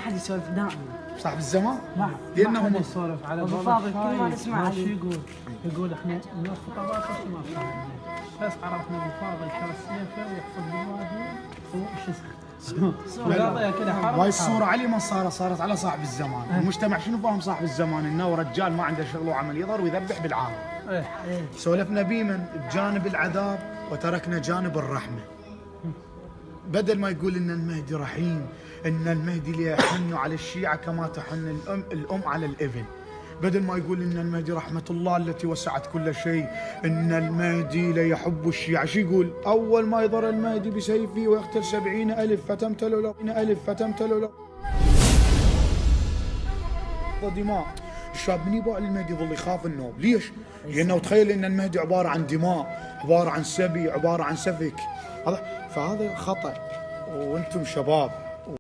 حد يسولف دائما. صاحب الزمان؟ ما لانهم يسولف على أبو فاضل كل ما نسمع شو يقول احنا من الخطابات ما فهمنا، بس عرفنا ابو فاضل كالسيفه ويحفظ بالوادي وش لا كذا حرب. هاي الصورة علي من صارت على صاحب الزمان، المجتمع شنو فاهم صاحب الزمان؟ انه رجال ما عنده شغل وعمل يظهر ويذبح بالعام. سولفنا بيه من جانب العذاب وتركنا جانب الرحمة. بدل ما يقول ان المهدي رحيم، ان المهدي ليحن على الشيعة كما تحن الام على الابن. بدل ما يقول ان المهدي رحمة الله التي وسعت كل شيء، ان المهدي ليحب الشيعة، شو يقول؟ اول ما يظهر المهدي بسيفه ويقتل 70,000 فتمتلئ له دماء. الشاب من يباع المهدي يظل يخاف النوب، ليش؟ لانه تخيل ان المهدي عبارة عن دماء، عبارة عن سبي، عبارة عن سفك، فهذا خطأ. وانتم شباب